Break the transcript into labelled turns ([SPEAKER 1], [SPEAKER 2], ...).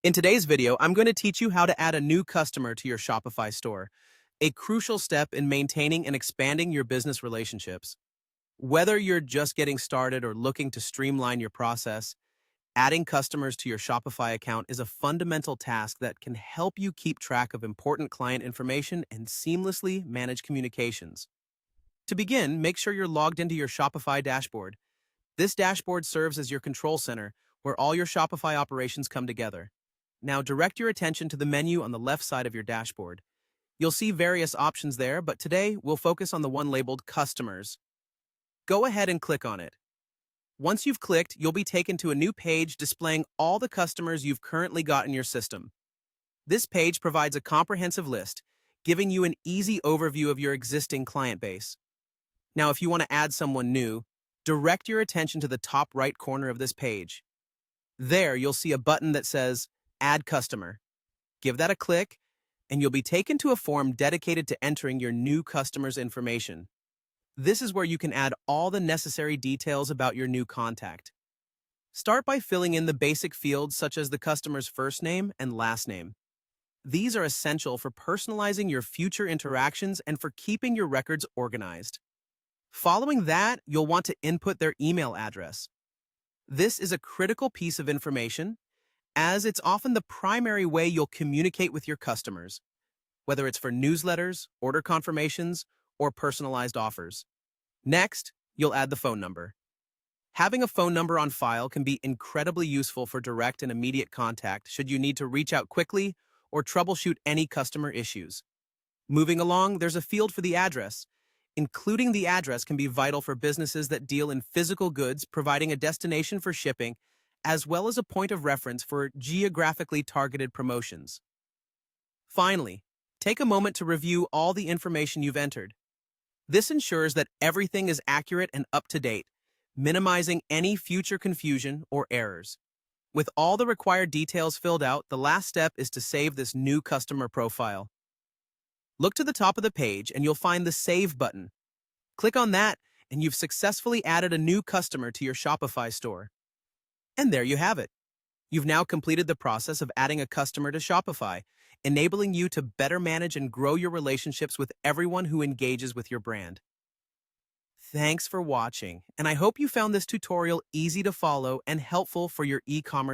[SPEAKER 1] In today's video, I'm going to teach you how to add a new customer to your Shopify store, a crucial step in maintaining and expanding your business relationships. Whether you're just getting started or looking to streamline your process, adding customers to your Shopify account is a fundamental task that can help you keep track of important client information and seamlessly manage communications. To begin, make sure you're logged into your Shopify dashboard. This dashboard serves as your control center where all your Shopify operations come together. Now direct your attention to the menu on the left side of your dashboard. You'll see various options there, but today we'll focus on the one labeled Customers. Go ahead and click on it. Once you've clicked, you'll be taken to a new page displaying all the customers you've currently got in your system. This page provides a comprehensive list, giving you an easy overview of your existing client base. Now, if you want to add someone new, direct your attention to the top right corner of this page. There, you'll see a button that says Add Customer. Give that a click, and you'll be taken to a form dedicated to entering your new customer's information. This is where you can add all the necessary details about your new contact. Start by filling in the basic fields such as the customer's first name and last name. These are essential for personalizing your future interactions and for keeping your records organized. Following that, you'll want to input their email address. This is a critical piece of information, as it's often the primary way you'll communicate with your customers, whether it's for newsletters, order confirmations, or personalized offers. Next, you'll add the phone number. Having a phone number on file can be incredibly useful for direct and immediate contact should you need to reach out quickly or troubleshoot any customer issues. Moving along, there's a field for the address. Including the address can be vital for businesses that deal in physical goods, providing a destination for shipping, as well as a point of reference for geographically targeted promotions. Finally, take a moment to review all the information you've entered. This ensures that everything is accurate and up to date, minimizing any future confusion or errors. With all the required details filled out, the last step is to save this new customer profile. Look to the top of the page and you'll find the Save button. Click on that and you've successfully added a new customer to your Shopify store. And there you have it. You've now completed the process of adding a customer to Shopify, enabling you to better manage and grow your relationships with everyone who engages with your brand. Thanks for watching, and I hope you found this tutorial easy to follow and helpful for your e-commerce